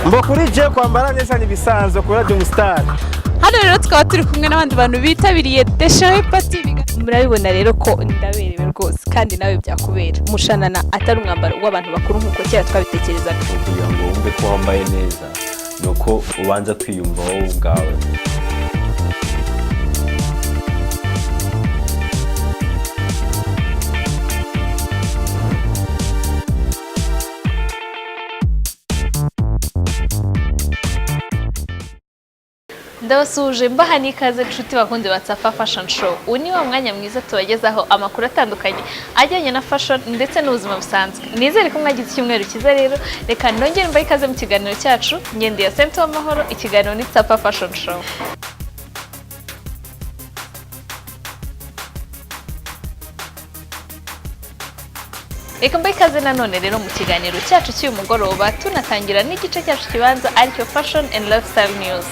Mbokuri je kwambara neza nibisanzwe kuri Radio Star. Hano rero twaba turi kumwe n'abandi bantu bitabiriye The Show Party. Murabibona rero ko ndaberewe rwose kandi nawe byakubera. Umushanana atari umwambaro w'abantu bakuru nkuko kera twabitekerezaga. Kugira ngo wumve ko wambaye neza nuko ubanza kwiyumva wowe ubwawe. Ndabasuje mbaha n'ikaze inshuti bakunze Safa Fashion Show. Uni wa mwanya mwiza tubagezaho amakuru atandukanye ajyanye na fashion ndetse n'ubuzima busanzwe. Nizere ko mwagize icyumweru cyiza rero. Reka nongere mbahe ikaze mu kiganiro cyacu. Ngende ya Sente w'amahoro, ikiganiro ni Safa Fashion Show. Reka mbahe ikaze nanone rero mu kiganiro cyacu cy'uyu mugoroba, tunatangira n'igice cyacu kibanza aricyo Fashion and Lifestyle News.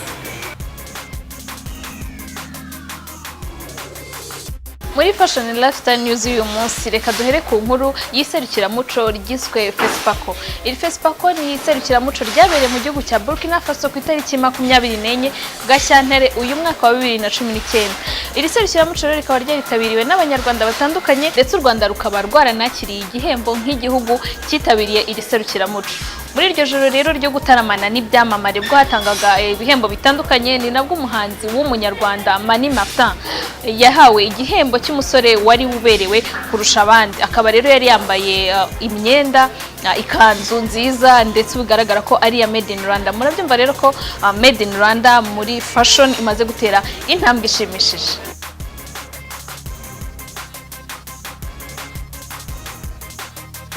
Muri Fashion and Lifestyle News uyu munsi reka duhere ku nkuru y'iserukiramuco ryiswe FESPACO. Iri FESPACO ni iserukiramuco ryabereye mu gihugu cya Burkina Faso ku itariki 24 Gashyantare uyu mwaka wa 2019. Iri serukiramuco rero rikaba ryaritabiriwe n'abanyarwanda batandukanye ndetse u Rwanda rukaba rwaranakiriye igihembo nk'igihugu cyitabiriye iri serukiramuco. Muri iryo joro rero ryo gutaramana n'ibyamamare bwo hatangaga ibihembo bitandukanye, ni nabwo umuhanzi w'umunyarwanda Mani Martin yahawe igihembo cy'umusore wari uberewe kurusha abandi. Akaba rero yari yambaye imyenda ikanzu nziza ndetse bigaragara ko ari ya Made in Rwanda. Murabyumva rero ko Made in Rwanda muri fashion imaze gutera intambwe ishimishije.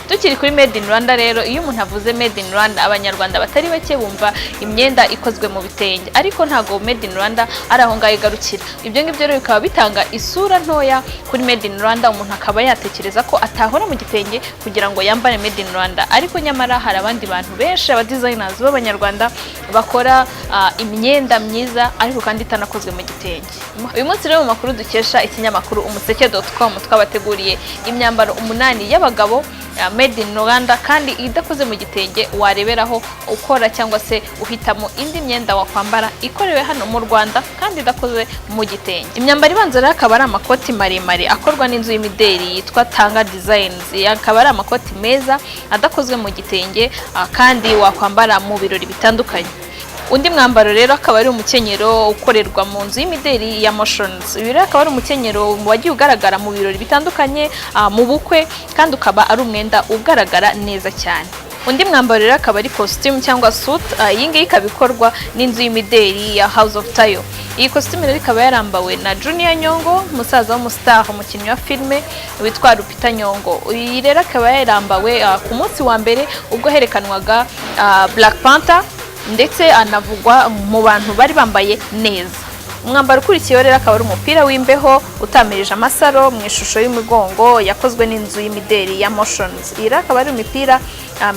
Tukiri kuri Made in Rwanda rero, iyo umuntu avuze Made in Rwanda abanyarwanda batari bake bumva imyenda ikozwe mu bitenge, ariko ntago Made in Rwanda ari aho ngaho igarukira. Ibyo ngibyo rero bikaba bitanga isura ntoya kuri Made in Rwanda, umuntu akaba yatekereza ko atahora mu gitenge kugira ngo yambare Made in Rwanda, ariko nyamara hari abandi bantu benshi aba designers b'abanyarwanda bakora imyenda myiza ariko kandi itanakozwe mu gitenge. Uyu munsi rero mu makuru dukesha ikinyamakuru umuseke.com twabateguriye imyambaro 8 y'abagabo Made in Rwanda kandi idakoze mu gitenge wareberaho ukora cyangwa se uhitamo indi myenda wakwambara ikorewe hano mu Rwanda kandi idakoze mu gitenge. Imyambaro ibanza rero akaba ari amakoti maremare akorwa n'inzu y'imideli yitwa Tanga Designs. Akaba ari amakoti meza adakozwe mu gitenge kandi wakwambara mu birori bitandukanye. Undi mwambaro rero akaba ari umukenyero ukorerwa mu nzu y'imideli ya Motions. Uyu rero akaba ari umukenyero wagiye ugaragara mu birori bitandukanye, mu bukwe, kandi ukaba ari umwenda ugaragara neza cyane. Undi mwambaro rero akaba ari costume cyangwa suit. Iyi ngiyi ikaba ikorwa n'inzu y'imideli ya House of Tayo. Iyi costume rero ikaba yarambawe na Junior Nyongo, umusaza w'umustar, umukinnyi wa filme witwa Lupita Nyongo. Iyi rero akaba yarambawe ku munsi wa mbere ubwo herekanwaga Black Panther ndetse anavugwa mu bantu bari bambaye neza. Umwambaro ukurikiyeho rero akaba ari umupira w'imbeho utamirije amasaro mu ishusho y'umugongo yakozwe n'inzu y'imideli ya Motions. Iyi rero akaba ari imipira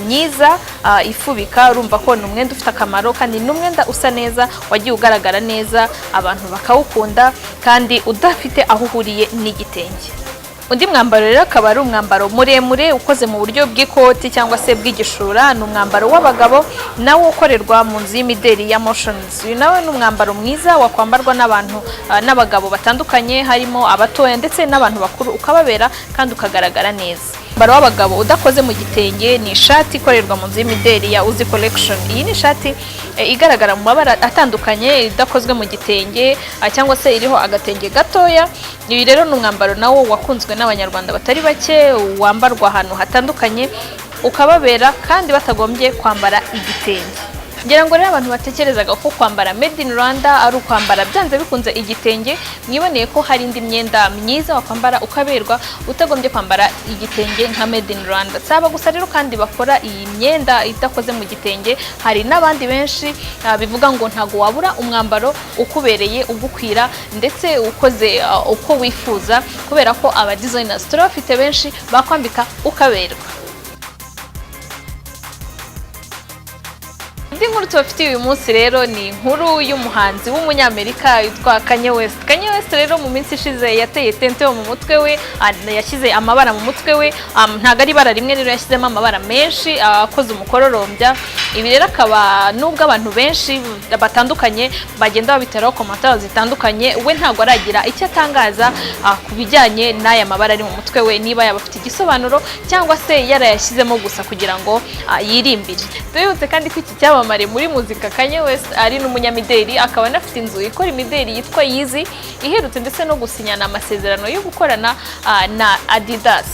myiza ifubika, urumva ko ni umwenda ufite akamaro kandi ni umwenda usa neza, wagiye ugaragara neza, abantu bakawukunda kandi udafite aho uhuriye n'igitenge. Undi mwambaro rero akaba ari umwambaro muremure ukoze mu buryo bw'ikoti cyangwa se bw'igishura. Ni umwambaro w'abagabo nawo ukorerwa mu nzu y'imideli ya Motions. Uyu nawe ni umwambaro mwiza wakwambarwa n'abantu n'abagabo batandukanye, harimo abatoya ndetse n'abantu bakuru, ukababera kandi ukagaragara neza. Umwambaro w'abagabo udakoze mu gitenge ni ishati ikorerwa mu nzu y'imideli ya Uzi Collection. Iyi ni ishati igaragara mu mabara atandukanye, idakozwe mu gitenge cyangwa se iriho agatenge gatoya. Ibi rero ni umwambaro nawo wakunzwe n'abanyarwanda batari bake, wambarwa ahantu hatandukanye ukababera kandi batagombye kwambara igitenge. Ngira ngo rero abantu batekerezaga ko kwambara Made in Rwanda ari ukwambara byanze bikunze igitenge, mwiboneye ko hari indi myenda myiza wakwambara ukaberwa utagombye kwambara igitenge nka Made in Rwanda. Saba gusa rero kandi bakora iyi myenda idakoze mu gitenge, hari n'abandi benshi bivuga ngo ntago wabura umwambaro ukubereye ugukwira ndetse ukoze uko wifuza, kubera ko aba designers turabafite benshi bakwambika ukaberwa. indi nkuru tubafitiye uyu munsi rero ni inkuru y'umuhanzi w'umunyamerika witwa Kanye West. Kanye West rero mu minsi ishize yateye tente mu mutwe we, yashyize amabara mu mutwe we, ntago ari ibara rimwe rero yashyizemo amabara menshi akoze umukororombya. Ibi rero akaba nubwo abantu benshi batandukanye bagenda babiteraho komantar zitandukanye, we ntago aragira icyo atangaza ku bijyanye n'aya mabara ari mu mutwe we, niba yaba afite igisobanuro cyangwa se yarayashyizemo gusa kugira ngo yirimbire. Tubibutse kandi ko iki cyamamare muri muzika Kanye West ari n'umunyamideli, akaba anafite inzu ikora imideli yitwa Yeezy, iherutse ndetse no gusinyana amasezerano yo gukorana na Adidas.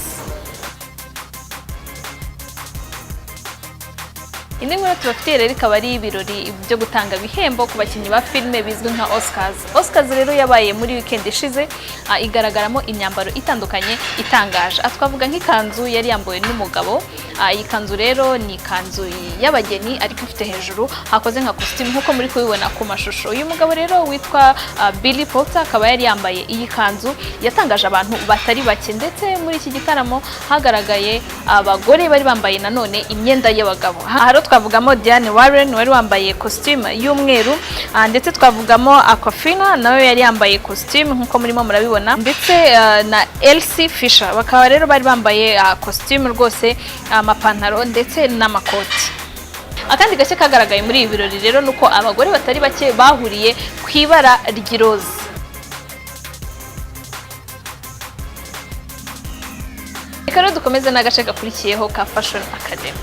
Indi nkuru tubafitiye rero ikaba ari ibirori byo gutanga ibihembo ku bakinnyi ba filime bizwi nka Oscars. Oscars rero yabaye muri weekend ishize, igaragaramo imyambaro itandukanye itangaje. Twavuga nk'ikanzu yari yambawe n'umugabo. Iyi kanzu rero ni kanzu y'abageni ariko ifite hejuru hakoze nka costume nkuko muri kubibona ku mashusho. Uyu mugabo rero witwa Billy Potter akaba yari yambaye iyi kanzu, yatangaje abantu batari bake, ndetse muri iki gitaramo hagaragaye abagore bari bambaye nanone imyenda y'abagabo. Haro twavugamo Diane Warren wari wambaye costume y'umweru, ndetse twavugamo Aquafina nawe yari yambaye costume nkuko murimo murabibona, ndetse na Elsie Fisher bakaba rero bari bambaye costume rwose, amapantaro ndetse n'amakoti. Akandi gake kagaragaye muri ibi birori rero nuko abagore batari bake bahuriye ku ibara ry'iroza. Reka rero dukomeze n'agace gakurikiyeho ka Fashion Academy.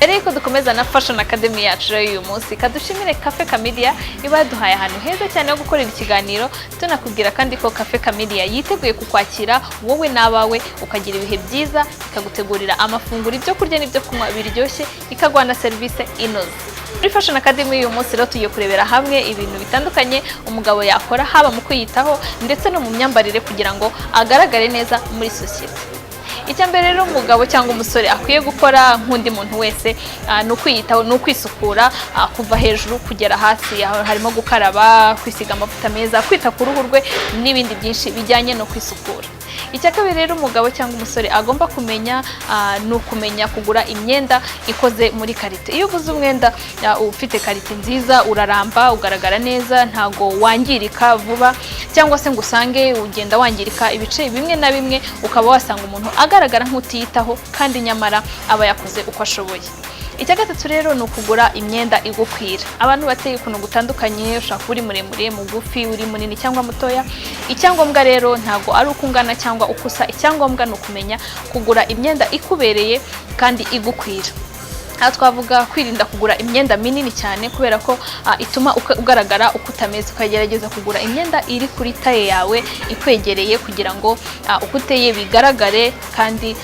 Eriko dukomeza na Fashion Academy yacu uyu munsi, kadushimire Cafe Camelia iba yaduhaye ahantu heza cyane ho gukorera ikiganiro. Tunakubwira kandi ko Cafe Camelia yiteguye kukwakira wowe n'abawe, ukagira ibihe byiza, ikagutegurira amafunguro, ibyo kurya n'ibyo kunywa biryoshye, ikaguha na service inoze. Muri Fashion Academy uyu munsi rero tugiye kurebera hamwe ibintu bitandukanye umugabo yakora, haba mu kwiyitaho ndetse no mu myambarire kugira ngo agaragare neza muri society. Icyambere rero umugabo cyangwa umusore akwiye gukora nk'undi muntu wese no kwiyitaho, no kwisukura kuva hejuru kugera hasi, harimo gukaraba, kwisiga amavuta meza, kwita ku ruhu rwe n'ibindi byinshi bijyanye no kwisukura. Icyakabiri rero umugabo cyangwa umusore agomba kumenya no kumenya kugura imyenda ikoze muri karite. Iyo uguze umwenda ufite karite nziza uraramba, ugaragara neza, ntago wangirika vuba, cyangwa se ngo usange ugenda wangirika ibice bimwe na bimwe, ukaba wasanga umuntu agaragara nk'utiyitaho kandi nyamara aba yakoze uko ashoboye. Icyagatatu rero ni ukugura imyenda igukwira. Abantu bateye ukuntu gutandukanye, ushaka uri muremure, mugufi, uri munini cyangwa mutoya. Icyangombwa rero ntago ari ukungana cyangwa ukusa, icyangombwa ni ukumenya kugura imyenda ikubereye kandi igukwira. Aha twavuga kwirinda kugura imyenda minini cyane kubera ko ituma ugaragara uko utameze, ukagerageza kugura imyenda iri kuri taye yawe ikwegereye kugira ngo uko uteye bigaragare kandi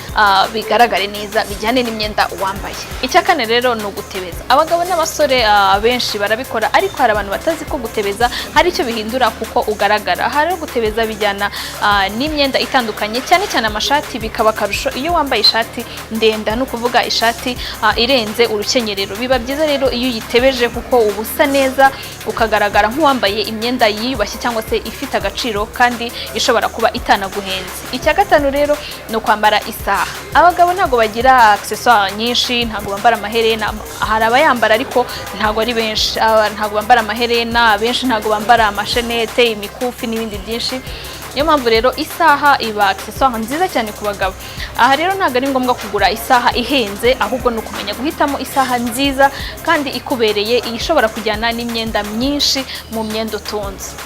bigaragare neza bijyane n'imyenda wambaye. Icyakane rero ni ugutebeza. Abagabo n'abasore benshi barabikora, ariko hari abantu batazi ko gutebeza hari icyo bihindura kuko ugaragara. Aha rero gutebeza bijyana n'imyenda itandukanye, cyane cyane amashati bikaba karusho iyo wambaye ishati ndende, no kuvuga ishati irenze urukenyerero. Biba byiza rero iyo uyitebeje kuko ubusa neza, ukagaragara nk'uwambaye imyenda yiyubashye cyangwa se ifite agaciro kandi ishobora kuba itanaguhenze. Icya gatanu rero ni ukwambara isaha. Abagabo ntago bagira accessoire nyinshi, ntago bambara amaherena. Hari abayambara ariko ntago ari benshi. Ntago bambara amaherena, benshi ntago bambara amashenete, imikufi n'ibindi byinshi. Niyo mpamvu rero isaha iba accessoire nziza cyane ku bagabo. Aha rero ntago ari ngombwa kugura isaha ihenze, ahubwo ni ukumenya guhitamo isaha nziza kandi ikubereye, ishobora kujyana n'imyenda myinshi mu myenda utunze.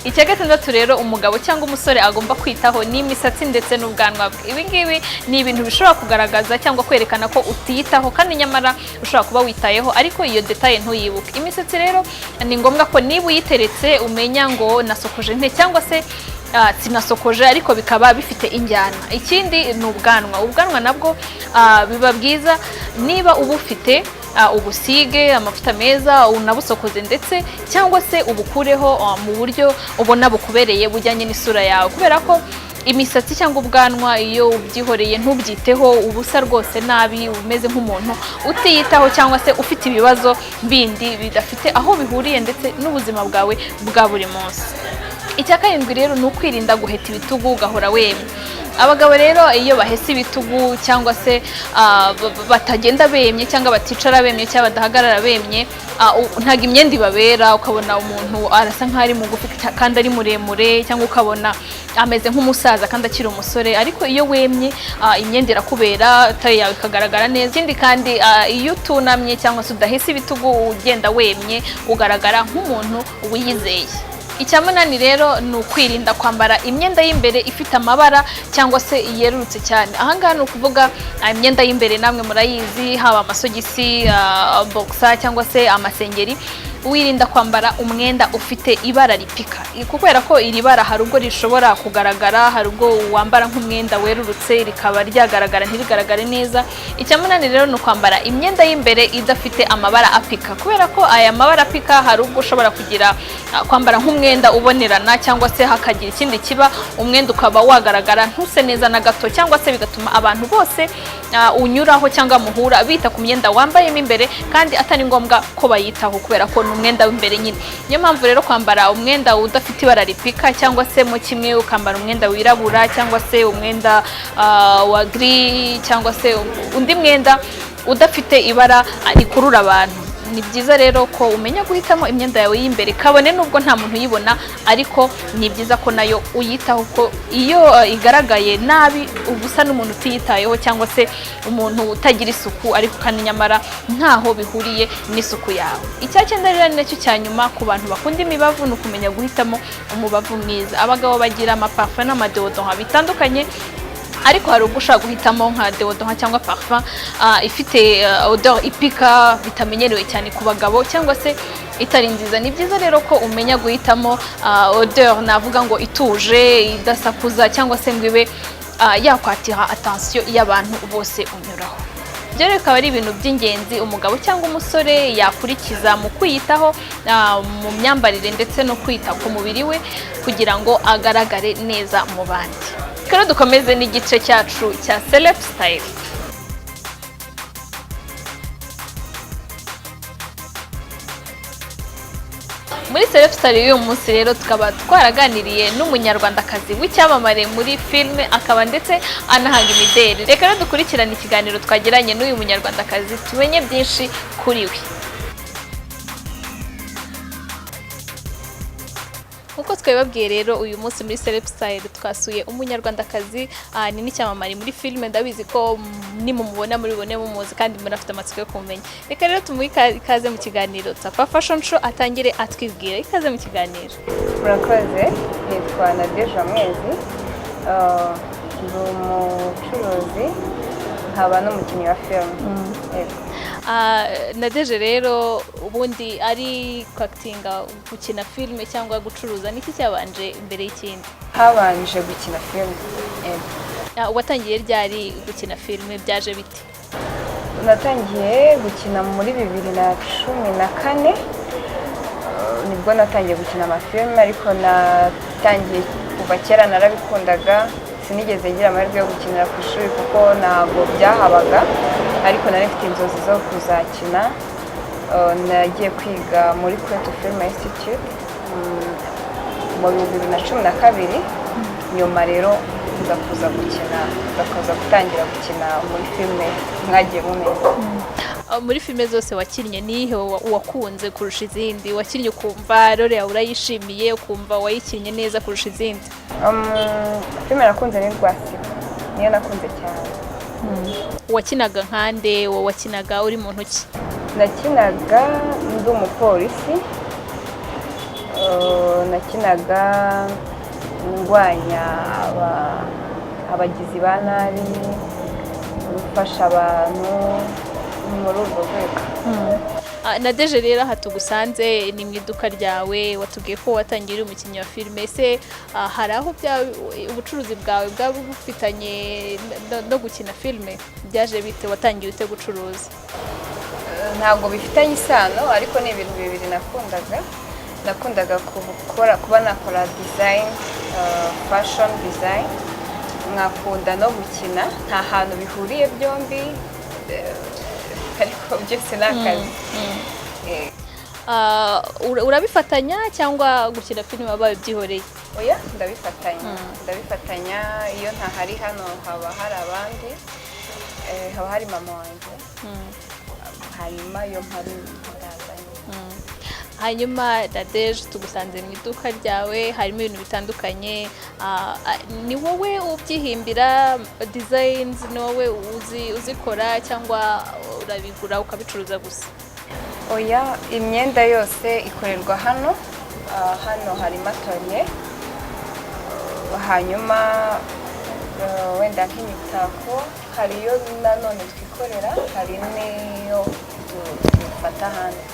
Icya gatandatu rero umugabo cyangwa umusore agomba kwitaho ni imisatsi ndetse n'ubwanwa bwe. Ibi ngibi ni ibintu bishobora kugaragaza cyangwa kwerekana ko utiyitaho kandi nyamara ushobora kuba witayeho, ariko iyo detaye ntuyibuke. Imisatsi rero ni ngombwa ko niba uyiteretse umenya ngo nasokoje nte cyangwa se sinasokoje ariko bikaba bifite injyana. Ikindi ni ubwanwa. Ubwanwa nabwo biba bwiza niba ubufite ubusige amavuta meza, unabusokoze ndetse cyangwa se ubukureho mu buryo ubona bukubereye bujyanye n'isura yawe, kubera ko imisatsi cyangwa ubwanwa iyo ubyihoreye ntubyiteho ubusa rwose nabi, umeze nk'umuntu utiyitaho cyangwa se ufite ibibazo bindi bidafite aho bihuriye ndetse n'ubuzima bwawe bwa buri munsi. Icya karindwi rero ni ukwirinda guheta ibitugu ugahora wemye. Abagabo rero iyo bahese ibitugu cyangwa se batagenda bemye cyangwa baticara bemye cyangwa badahagarara bemye, ntago imyenda ibabera, ukabona umuntu arasa nk'aho ari mugufi kandi ari muremure, cyangwa ukabona ameze nk'umusaza kandi akiri umusore. Ariko iyo wemye imyenda irakubera, taye yawe ikagaragara neza. Ikindi kandi iyo utunamye cyangwa se udahese ibitugu ugenda wemye, ugaragara nk'umuntu wiyizeye. Icyamunani rero ni ukwirinda kwambara imyenda y'imbere ifite amabara cyangwa se yerurutse cyane. Ahangaha ni ukuvuga imyenda y'imbere namwe murayizi, haba amasogisi, boxer cyangwa se amasengeri. Wirinda kwambara umwenda ufite ibara ripika, kubera ko iri bara hari ubwo rishobora kugaragara, hari ubwo wambara nk'umwenda werurutse rikaba ryagaragara ntirigaragare neza. Icyamunani rero ni kwambara imyenda y'imbere idafite amabara apika, kubera ko aya mabara apika hari ubwo ushobora kugira kwambara nk'umwenda ubonerana, cyangwa se hakagira ikindi kiba umwenda ukaba wagaragara ntuse neza na gato, cyangwa se bigatuma abantu bose unyuraho cyangwa muhura bita ku myenda wambayemo imbere kandi atari ngombwa ko bayitaho, kubera ko umwenda w'imbere nyine. Niyo mpamvu rero kwambara umwenda udafite ibara ripika, cyangwa se mu kimwe ukambara umwenda wirabura, cyangwa se umwenda wa gris, cyangwa se undi mwenda udafite ibara rikurura abantu. Ni byiza rero ko umenya guhitamo imyenda yawe y'imbere, kabone nubwo nta muntu uyibona, ariko ni byiza ko nayo uyitaho, ko iyo igaragaye nabi ubusa n'umuntu utiyitayeho, cyangwa se umuntu utagira isuku, ariko kandi nyamara ntaho bihuriye n'isuku yawe. Icyacyenda rero ni nacyo cya nyuma ku bantu bakunda imibavu, ni ukumenya guhitamo umubavu mwiza. Abagabo bagira amaparfum n'amadeodorant bitandukanye, ariko hari ubwo ushaka guhitamo nka deodorant cyangwa parfum ifite odeur ipika bitamenyerewe cyane ku bagabo, cyangwa se itari nziza. Ni byiza rero ko umenya guhitamo odeur navuga ngo ituje, idasakuza, cyangwa se ngo ibe yakwatira attention y'abantu bose unyuraho. Ibyo rero bikaba ari ibintu by'ingenzi umugabo cyangwa umusore yakurikiza mu kwiyitaho mu myambarire ndetse no kwita ku mubiri we, kugira ngo agaragare neza mu bandi. Rero dukomeze n'igice cyacu cya Celeb Style. Muri Celeb Style y'uyu munsi rero tukaba twaraganiriye n'umunyarwandakazi w'icyamamare muri filime, akaba ndetse anahanga imideli. Reka rero dukurikirane ikiganiro twagiranye n'uyu munyarwandakazi tumenye byinshi kuri we. Uko twebabwiye rero uyu munsi muri Celeb Style twasuye umunyarwandakazi ni n'icyamamare muri filime. Ndabizi ko nimumubona muri bone mumuzi kandi murafite amatsiko yo kumenya. Reka rero tumuhe ikaze mu kiganiro Tapa Fashion Show, atangire atwibwira. Ikaze mu kiganiro. Murakoze, nitwa Nadeja Mwezi, ndi umucuruzi nkaba n'umukinnyi wa filime. Nadeje rero ubundi ari kwakitinga, gukina filime cyangwa gucuruza, niki cyabanje imbere y'ikindi? Habanje gukina filime. Watangiye ryari gukina filime, byaje bite? Natangiye gukina muri 2014, nibwo natangiye gukina amafilime, ariko natangiye kuva kera narabikundaga. Sinigeze ngira amahirwe yo gukinira ku ishuri kuko ntabwo byahabaga, ariko nari mfite inzozi zo kuzakina. Nagiye kwiga muri Kwetu Film Institute mu 2012, nyuma rero ndakuza gutangira gukina muri filime mwagiye mumenya. Muri filime zose wakinnye nihe wakunze kurusha izindi? Wakinnye ukumva role yawe urayishimiye, ukumva wayikinnye neza kurusha izindi? Filime nakunze ni Rwasibo, niyo nakunze cyane. Wakinaga nkande? Wakinaga uri muntu ki? Nakinaga ndi umupolisi, nakinaga ndwanya abagizi ba nabi, gufasha abantu muri urwo rwego. Nadeje rero aha tugusanze ni mu iduka ryawe, watubwiye ko watangiye umukinnyi wa filime. Ese hari aho ubucuruzi bwawe bwaba bufitanye no gukina filime? Byaje bite? Watangiye ute gucuruza? Ntabwo bifitanye isano, ariko ni ibintu bibiri nakundaga kuba nakora design, fashion design, nkakunda no gukina. Nta hantu bihuriye byombi, ariko byose ni akazi. Urabifatanya cyangwa gukina filime wabaye byihoreye? oya ndabifatanya iyo ntahari hano haba hari abandi haba hari mama wanjye hanyuma iyo mpari ndazanye. Hanyuma Nadege tugusanze mu iduka ryawe harimo ibintu bitandukanye, ni wowe ubyihimbira designs, ni wowe uzikora cyangwa urabigura ukabicuruza gusa? Oya, imyenda yose ikorerwa hano. Hano hari matonye, hanyuma wenda nk'imitako hariyo nanone twikorera, hari n'iyo dufata hanze.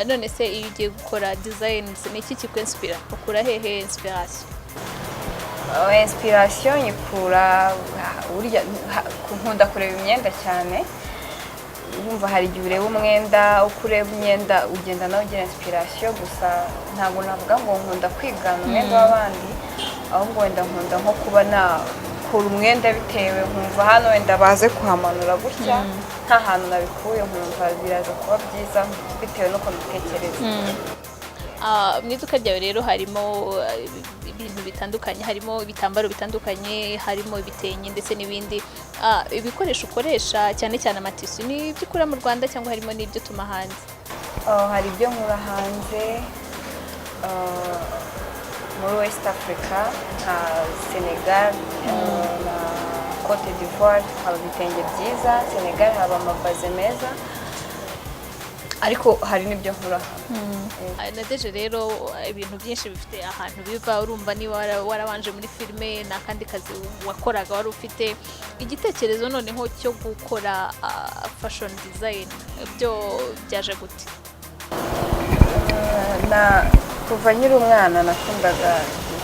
None se iyo ugiye gukora designs ni iki kikwenspira? Ukura hehe inspiration? Inspiration nyikura urya nkunda kureba imyenda cyane. Urumva hari igihe ureba umwenda, uko ureba imyenda ugenda nawe ugira inspiration, gusa ntabwo navuga ngo nkunda kwigana umwenda w'abandi, ahubwo wenda nkunda nko kuba nakora umwenda bitewe, nkumva hano wenda baze kuhamanura gutya nta hantu nabikuye, nkumva biraza kuba byiza bitewe n'uko mbitekereza. Mu iduka ryawe rero harimo ibintu bitandukanye, harimo ibitambaro bitandukanye, harimo ibitenge ndetse n'ibindi. Ibikoresho ukoresha cyane cyane amatisi ni ibyo ukura mu Rwanda cyangwa harimo n'ibyo tuma hanze? Hari ibyo nkura hanze muri West Africa nka Senegal na Cote d'Ivoire haba ibitenge byiza, Senegal haba amabaze meza, ariko hari n'ibyo nkura. Nadege rero ibintu byinshi bifite ahantu biva, urumva niba warabanje muri filime n'akandi kazi wakoraga wari ufite igitekerezo noneho cyo gukora fashion design, byo byaje gute? Kuva nkiri umwana nakundaga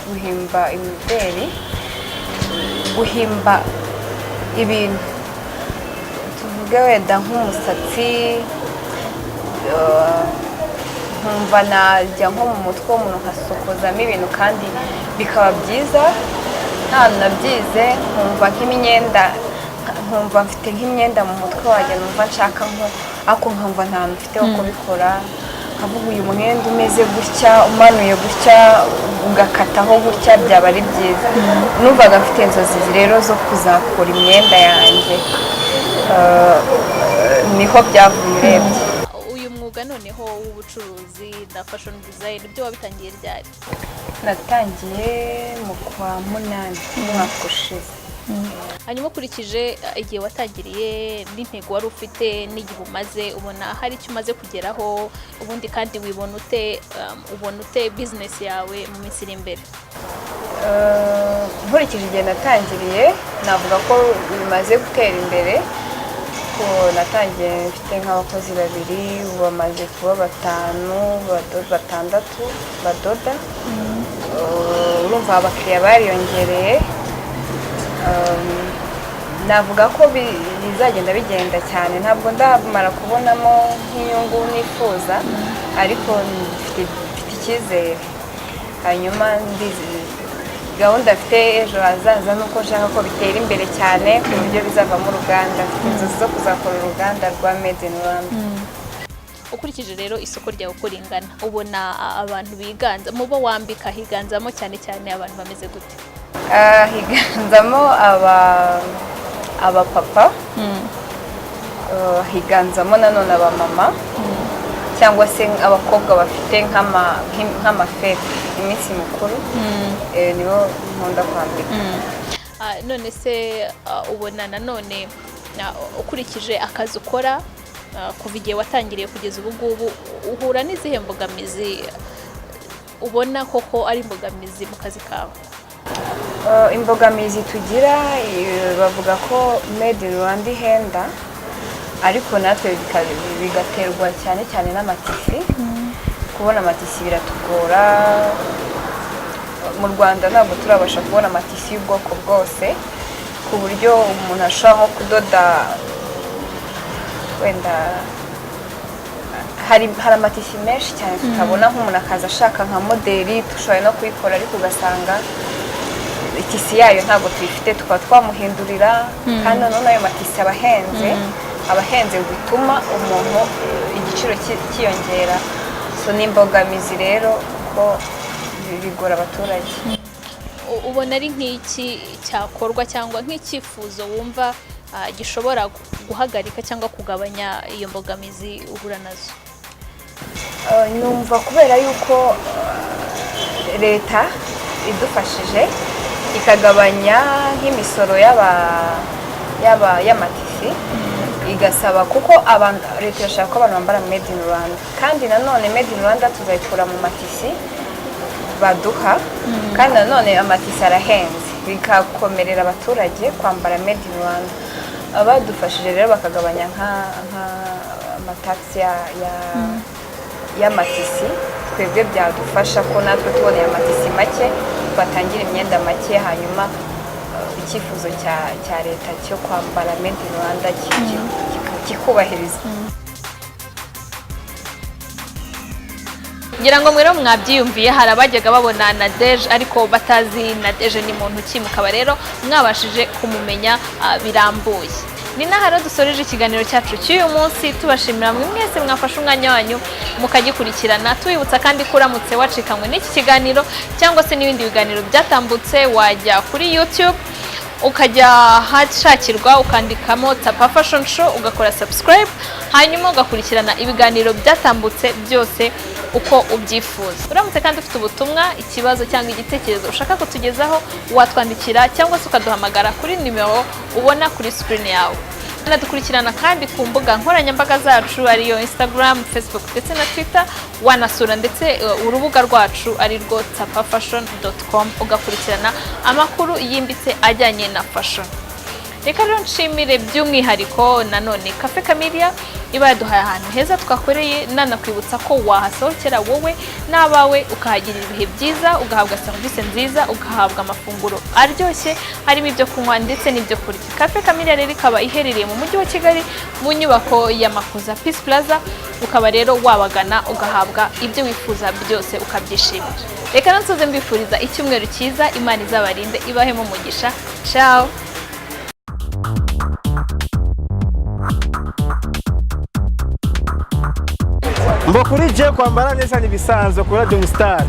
guhimba imideri, guhimba ibintu tuvuge wenda nk'umusatsi, nkumva najya nko mu mutwe w'umuntu nkasokozamo ibintu kandi bikaba byiza, nta nabyize. Nkumva nk'imyenda, nkumva mfite nk'imyenda mu mutwe wanjye numva nshaka ariko nkumva nta hantu mfite ho kubikora, nkavuga uyu mwenda umeze gutya, umanuye gutya, ugakataho gutya, byaba ari byiza. Numvaga mfite inzozi rero zo kuzakora imyenda yanjye, niho byavuye urebye. Noneho w'ubucuruzi na fashion design byo wabitangiye ryari? Natangiye mu kwa 8 umwaka ushize. Hanyuma ukurikije igihe watangiriye n'intego wari ufite n'igihe umaze, ubona hari icyo umaze kugeraho, ubundi kandi ubona ute business yawe mu minsi iri imbere? Nkurikije igihe natangiriye navuga ko bimaze gutera imbere. Natangiye mfite nk'abakozi 2, ubu bamaze kuba 5, 6 badoda. Urumva abakiriya bariyongereye. Navuga ko bizagenda bigenda cyane, ntabwo ndamara kubonamo nk'inyungu nifuza, ariko mfite icyizere. Hanyuma gahunda mfite ejo hazaza nuko nshaka ko bitera imbere cyane ku buryo bizavamo uruganda. Mfite inzozi zo kuzakora uruganda rwa Made in Rwanda. Ukurikije rero isoko ryawe uko ringana, ubona abantu biganza mu bo wambika higanzamo cyane cyane abantu bameze gute? Higanzamo abapapa, higanzamo nanone abamama, cyangwa se abakobwa bafite nk'amafete, iminsi mikuru, nibo nkunda kwambika. None se ubona nanone ukurikije akazi ukora kuva igihe watangiriye kugeza ubu ngubu, uhura n'izihe mbogamizi ubona koko ari imbogamizi mu kazi kawe? Imbogamizi tugira, bavuga ko Made in Rwanda ihenda, ariko natwe bigaterwa cyane cyane n'amatisi. Kubona amatisi biratugora. Mu Rwanda ntabwo turabasha kubona amatisi y'ubwoko bwose, ku buryo umuntu ashobora nko kudoda wenda hari amatisi menshi cyane tutabona, nk'umuntu akaza ashaka nka modeli dushoboye no kuyikora, ariko ugasanga itisi yayo ntabwo tuyifite, tukaba twamuhindurira. kandi noneho ayo matisi abahenze bituma umuntu igiciro cyiyongera. So ni imbogamizi rero ko bigora abaturage. ubona ari nk'iki cyakorwa cyangwa nk'icyifuzo wumva gishobora guhagarika cyangwa kugabanya iyo mbogamizi uhura nazo? Numva kubera yuko leta idufashije ikagabanya nk'imisoro y'amatisi, igasaba kuko leta irashaka ko abantu bambara made in Rwanda, kandi nanone made in Rwanda tuzayikura mu matisi baduha, kandi nanone amatisi arahenze, bikakomerera abaturage kwambara made in Rwanda. Abadufashije rero bakagabanya nk'amatagisi y'amatisi, twebwe byadufasha ko natwe tuboneye amatisi make twatangira imyenda make, hanyuma icyifuzo cya leta cyo kwambara made in Rwanda kikubahiriza. ngira ngo mwero mwabyiyumviye, hari abajyaga babona Nadege ariko batazi Nadege ni muntu ki, mukaba rero mwabashije kumumenya birambuye. Ni naho rero dusoreje ikiganiro cyacu cy'uyu munsi, tubashimira mwe mwese mwafashe umwanya wanyu mukagikurikirana, tubibutsa kandi kuramutse wacikanywe n'iki kiganiro cyangwa se n'ibindi biganiro byatambutse, wajya kuri YouTube ukajya hashakirwa ukandikamo Tapa Fashion Show, ugakora subscribe, hanyuma ugakurikirana ibiganiro byatambutse byose uko ubyifuza. Uramutse kandi ufite ubutumwa, ikibazo cyangwa igitekerezo ushaka kutugezaho, watwandikira cyangwa se ukaduhamagara kuri nimero ubona kuri screen yawe. Dukurikirana kandi ku mbuga nkoranyambaga zacu ariyo Instagram, Facebook ndetse na Twitter, wanasura ndetse urubuga rwacu ari rwo tapafashion.com, ugakurikirana amakuru yimbitse ajyanye na fashion. Reka rero nshimire by'umwihariko nanone Cafe Camellia iba yaduhaye ahantu heza twakoreye, nanakwibutsa ko wahasohokera wowe n'abawe ukahagirira ibihe byiza, ugahabwa serivisi nziza, ugahabwa amafunguro aryoshye harimo ibyo kunywa ndetse n'ibyo kurya. Cafe Camellia rero ikaba iherereye mu mujyi wa Kigali mu nyubako ya Makuza Peace Plaza, ukaba rero wabagana ugahabwa ibyo wifuza byose ukabyishimira. Reka nansoze mbifuriza icyumweru cyiza, Imana izabarinde ibahemo umugisha. Ciao. Kuri je kwambara neza ni bisanzwe kuri Radio Star.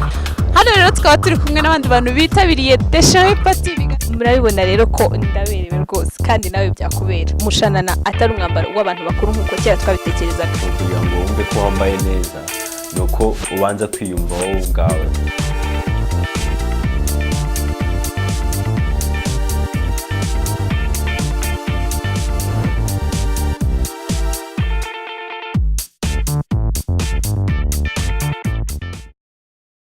Hano rero tukaba turi kumwe n'abandi bantu bitabiriye Deshawe Party. Murabibona rero ko ndaberewe rwose, kandi nawe byakubera. Umushanana atari umwambaro w'abantu bakuru nk'uko kera twabitekerezaga. kugira ngo wumve ko wambaye neza nuko ubanza kwiyumva wowe ubwawe.